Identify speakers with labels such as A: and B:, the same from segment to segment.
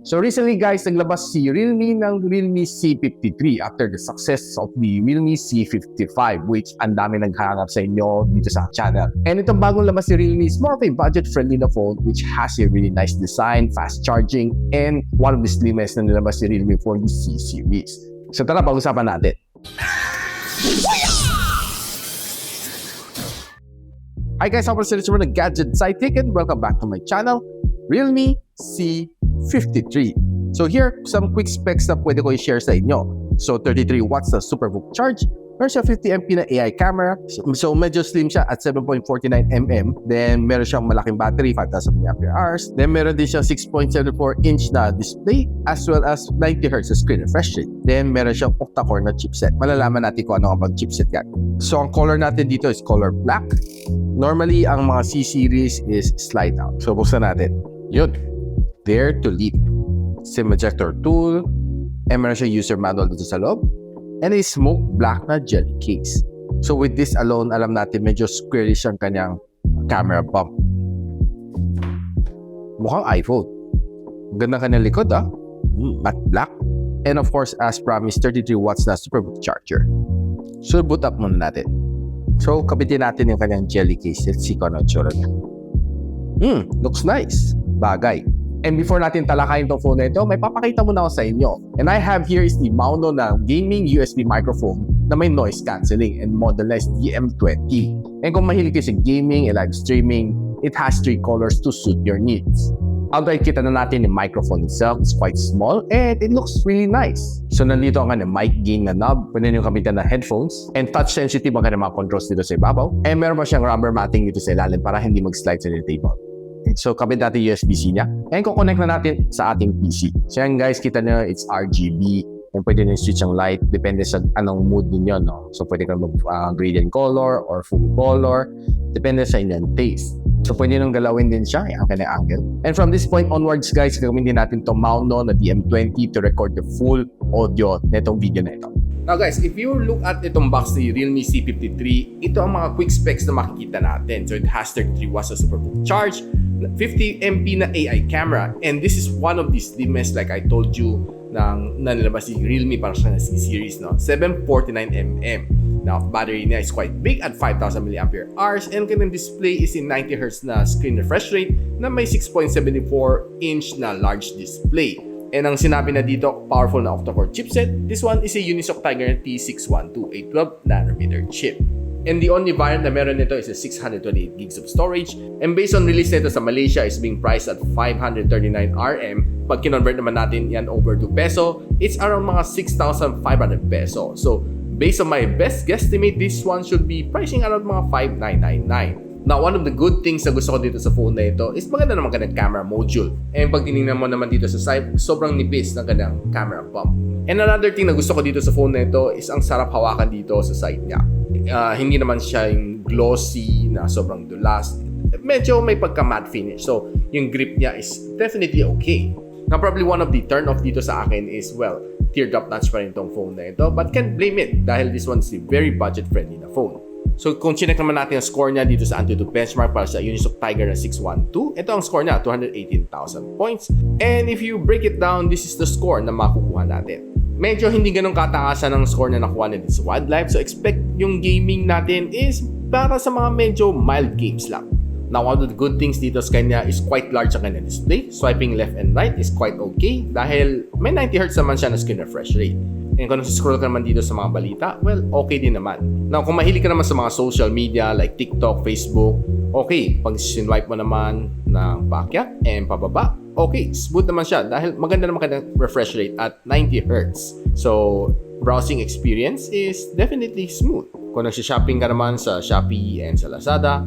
A: So recently guys, naglabas si Realme ng realme C53 after the success of the realme C55, which ang dami naghahanap sa inyo dito sa channel. And itong bagong labas si Realme is more of a budget-friendly na phone which has a really nice design, fast charging, and one of the slimmest na nilabas si Realme for the C series. So tara, pag-usapan natin. Hi guys, I'm the Gadget Sidekick and welcome back to my channel, realme C53. So here, some quick specs na pwede ko i-share sa inyo. So 33 watts na superbook charge, meron siya 50MP na AI camera, so medyo slim siya at 7.49mm. Then meron siyang malaking battery, 5,000 mAh. Then meron din siyang 6.74-inch na display as well as 90Hz na screen refresh rate. Then meron siyang octa-core na chipset. Malalaman natin kung ano ang bang chipset yan. So ang color natin dito is color black. Normally, ang mga C-series is slide out. So buksan natin. Yun. Dare to leap. SIM ejector tool. And meron siya user manual dito sa loob. And a smoke black na jelly case. So with this alone, alam natin medyo squarish ang kanyang camera bump. Mukhang iPhone. Ganda kanyang likod matte black. And of course, as promised, 33 watts na superbook charger. So boot up muna natin. So kapitin natin yung kanyang jelly case. Let's see kung ano tsura niya. Looks nice. Bagay. And before natin talakayin itong phone na ito, may papakita muna ako sa inyo. And I have here is the mount na gaming USB microphone na may noise cancelling and model na is DM20. And kung mahilig kayo sa gaming and live streaming, it has 3 colors to suit your needs. Outright kita na natin yung microphone itself. It's quite small and it looks really nice. So nandito ang mic gain na knob. Pwede nyo gamitan na headphones. And touch sensitive ang mga controls dito sa ibabaw. And meron pa siyang rubber matting dito sa ilalim para hindi mag-slide sa table. So kabit natin USB-C niya. And kukonect na natin sa ating PC. So yan guys, kita nyo it's RGB. And pwede nyo switch ang light. Depende sa anong mood ninyo. No? So pwede kang gradient color or full color. Depende sa inyong taste. So pwede nung galawin din siya, ang kanyang angle. And from this point onwards guys, gagamitin natin itong mount na DM20 to record the full audio netong video na ito. Now guys, if you look at itong box ni Realme C53, ito ang mga quick specs na makikita natin. So it has 33 watts of superbook charge, 50MP na AI camera, and this is one of the slimmest like I told you nang nilabas si Realme para sa C-series, no? 749mm. Now, battery niya is quite big at 5,000 mAh and kanyang display is in 90Hz na screen refresh rate na may 6.74-inch na large display. And ang sinabi na dito, powerful na octa-core chipset. This one is a Unisoc Tiger T612 812nm chip. And the only variant na meron nito is a 628 gigs of storage. And based on release nito sa Malaysia is being priced at 539 RM. Pag kinonvert naman natin yan over to peso, it's around mga 6,500 peso. So, based on my best guesstimate, this one should be pricing around mga 5,999. Now, one of the good things na gusto ko dito sa phone na ito is maganda naman kanyang camera module. And pag tinignan mo naman dito sa side, sobrang nipis ng kanyang camera bump. And another thing na gusto ko dito sa phone na ito is ang sarap hawakan dito sa side niya. Hindi naman siya yung glossy na sobrang dulas. Medyo may pagka-matte finish. So, yung grip niya is definitely okay. Now, probably one of the turn-off dito sa akin is, well, teardrop notch pa rin itong phone na ito. But can't blame it dahil this one is a very budget-friendly na phone. So kung chinek naman natin ang score niya dito sa Untitled benchmark para sa Unisoc Tiger na 612, ito ang score niya, 218,000 points. And if you break it down, this is the score na makukuha natin. Medyo hindi ganun kataasan ang score na nakuha natin sa wildlife. So expect yung gaming natin is para sa mga medyo mild games lang. Now, one of the good things dito sa kanya is quite large ang kanyang display. Swiping left and right is quite okay dahil may 90Hz naman siya na screen refresh rate. And kung scroll ka naman dito sa mga balita, well, okay din naman. Now, kung mahilig ka naman sa mga social media like TikTok, Facebook, okay. Pag sinwipe mo naman ng paakyat and pababa, okay, smooth naman siya dahil maganda naman kanyang refresh rate at 90Hz. So, browsing experience is definitely smooth. Kung nagsha-shopping ka naman sa Shopee and sa Lazada,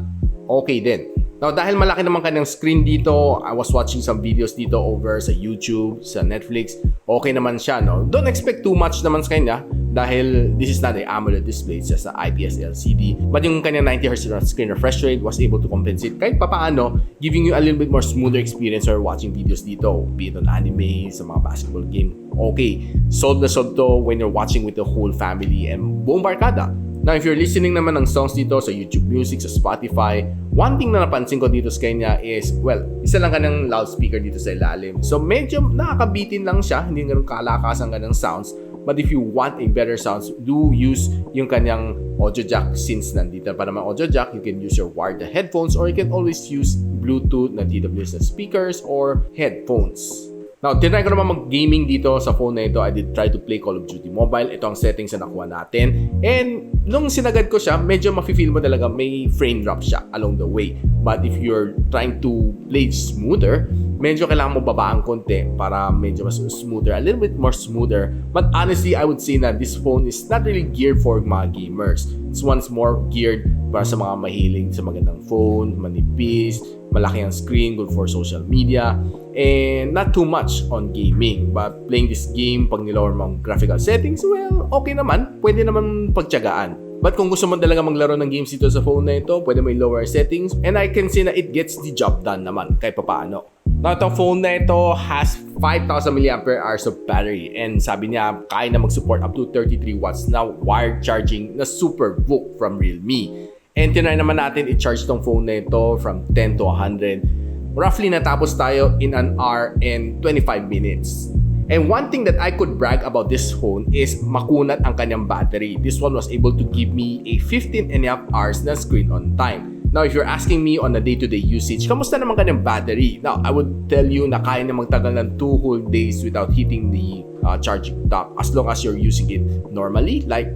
A: okay din. Now, dahil malaki naman kanyang screen dito, I was watching some videos dito over sa YouTube, sa Netflix. Okay naman siya, no? Don't expect too much naman sa kanya dahil this is not an AMOLED display, it's just an IPS LCD. But yung kanyang 90Hz screen refresh rate was able to compensate kahit papaano, giving you a little bit more smoother experience or watching videos dito, be it on anime, sa mga basketball game. Okay, solve na solve to when you're watching with the whole family and buong barkada. Now, if you're listening naman ng songs dito sa YouTube Music, sa Spotify, one thing na napansin ko dito sa kanya is, well, isa lang kanyang loudspeaker dito sa ilalim. So, medyo nakakabitin lang siya, hindi ganun kalakas ang kanyang sounds. But if you want a better sounds, do use yung kanyang audio jack. Since nandito pa naman audio jack, you can use your wired headphones or you can always use Bluetooth na TWS na speakers or headphones. Now, tinry ko naman mag-gaming dito sa phone na ito. I did try to play Call of Duty Mobile. Ito ang settings na nakuha natin. And nung sinagad ko siya, medyo mafe-feel mo talaga may frame drop siya along the way. But if you're trying to play smoother, medyo kailangan mo babaan konti para medyo mas smoother, a little bit more smoother. But honestly, I would say na this phone is not really geared for mga gamers. This one's more geared para sa mga mahilig sa magandang phone, manipis, malaki ang screen, good for social media, and not too much on gaming. But playing this game, pag nilower mo ang graphical settings, well, okay naman. Pwede naman pagtiyagaan. But kung gusto mo talaga maglaro ng games dito sa phone na ito, pwede mo i-lower settings. And I can say na it gets the job done naman kahit papaano. Now, itong phone na ito has 5,000 mAh of battery. And sabi niya, kaya na mag-support up to 33 watts na wired charging na super VOOC from realme. And tinry naman natin i-charge itong phone na ito from 10 to 100. Roughly natapos tayo in an hour and 25 minutes. And one thing that I could brag about this phone is makunat ang kanyang battery. This one was able to give me a 15.5 hours na screen on time. Now, if you're asking me on a day-to-day usage, kamusta naman kanyang battery? Now, I would tell you na kaya na magtagal ng 2 whole days without hitting the charging dock as long as you're using it normally, like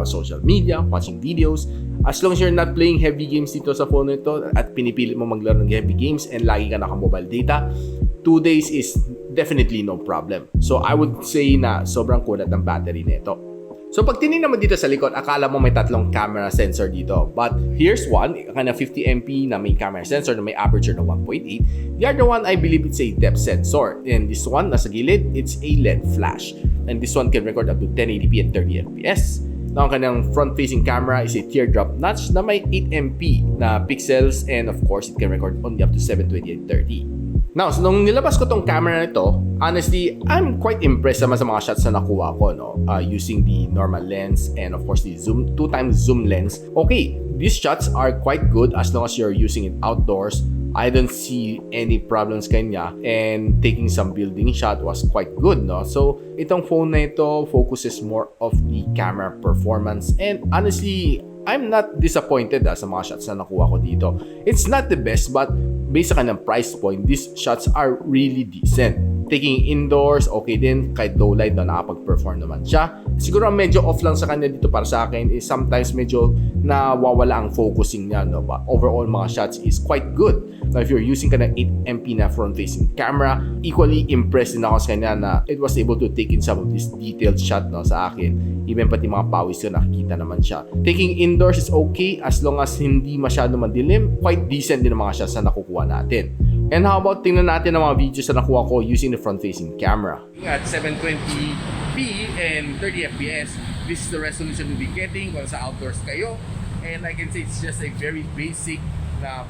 A: social media, watching videos. As long as you're not playing heavy games dito sa phone nito at pinipilit mo maglaro ng heavy games and lagi ka naka-mobile data, 2 days is definitely no problem. So, I would say na sobrang kulat ng battery nito. So pag tinignan mo dito sa likod, akala mo may tatlong camera sensor dito. But here's one, kana 50MP na may camera sensor na may aperture na 1.8. The other one, I believe it's a depth sensor. And this one, nasa gilid, it's a LED flash. And this one can record up to 1080p and 30fps. Now, ang kanyang front-facing camera is a teardrop notch na may 8MP na pixels and of course, it can record only up to 720 and 30. Now, so nung nilabas ko tong camera na ito, honestly, I'm quite impressed naman sa mga shots na nakuha ko, no? Using the normal lens and of course the zoom, 2x zoom lens. Okay, these shots are quite good as long as you're using it outdoors. I don't see any problems kanya and taking some building shot was quite good, no? So, itong phone na ito focuses more of the camera performance and honestly, I'm not disappointed sa mga shots na nakuha ko dito. It's not the best but based sa kanyang price point, these shots are really decent. Taking indoors, okay din. Kahit low light na nakapag-perform naman siya. Siguro ang medyo off lang sa kanya dito para sa akin is sometimes medyo nawawala ang focusing niya. No? But overall, mga shots is quite good. Now, if you're using ka ng 8MP na front-facing camera, equally impressed din ako sa kanya na it was able to take in some of this detailed shot, no, sa akin. Even pati mga pawis ko nakikita naman siya. Taking indoors is okay as long as hindi masyado madilim. Quite decent din ang mga shots na nakukuha natin. And how about tingnan natin ang mga videos na nakuha ko using the front-facing camera. At 720p and 30fps, this is the resolution you'll be getting kung sa outdoors kayo. And I can say it's just a very basic na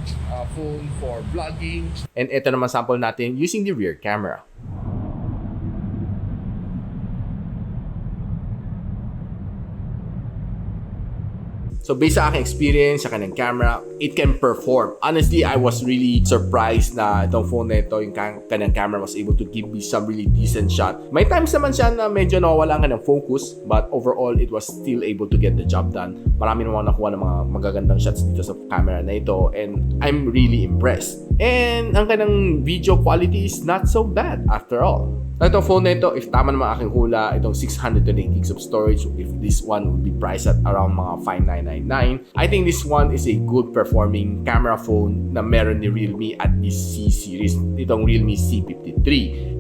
A: phone for vlogging. And ito naman sample natin using the rear camera. So based sa aking experience sa kanyang camera, it can perform. Honestly, I was really surprised na itong phone na ito, yung kanyang camera was able to give me some really decent shot. May times naman siya na medyo nawawala ka ng focus, but overall, it was still able to get the job done. Marami naman nakuha ng mga magagandang shots dito sa camera na ito, and I'm really impressed. And ang kanyang video quality is not so bad after all. Itong phone na ito, if tama naman aking hula, itong 628 gigs of storage, if this one would be priced at around mga 5,999, I think this one is a good performing camera phone na meron ni Realme at the C series, itong realme C53.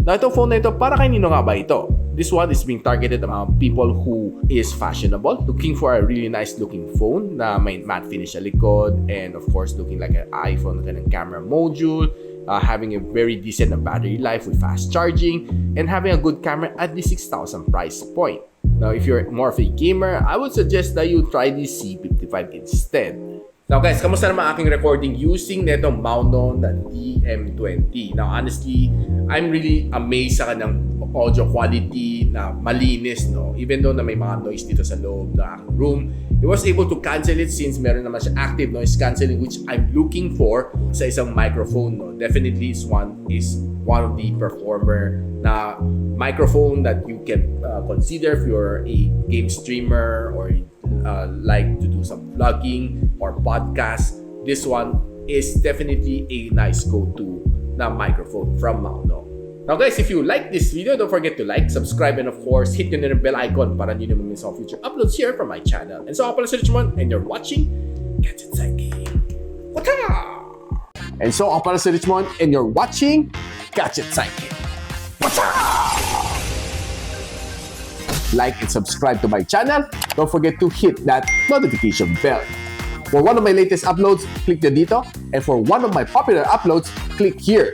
A: Now, itong phone na ito, para kay nino nga ba ito? This one is being targeted among people who is fashionable, looking for a really nice looking phone na may matte finish sa likod, and of course, looking like an iPhone na camera module, having a very decent battery life with fast charging, and having a good camera at the 6,000 price point. Now, if you're more of a gamer, I would suggest that you try the C55 instead. Now guys, kamusta naman aking recording using netong Mauno na DM20? Now honestly, I'm really amazed sa kanyang audio quality na malinis, no? Even though na may mga noise dito sa loob ng aking room,
B: It was able to cancel it since meron naman siya active noise cancelling, which I'm looking for sa isang microphone. No? Definitely is one of the performer na microphone that you can consider if you're a game streamer or like to do some vlogging or podcast. This one is definitely a nice go-to na microphone from Mauno. Now guys, if you like this video, don't forget to like, subscribe, and of course, hit the bell icon para hindi naman miss ang future uploads here from my channel. And so ako pala si Richmond, and you're watching Gadget Sidekick. What's up?
A: And so ako pala si Richmond, and you're watching Gadget Sidekick. What's up? Like and subscribe to my channel. Don't forget to hit that notification bell. For one of my latest uploads, click the dito. And for one of my popular uploads, click here.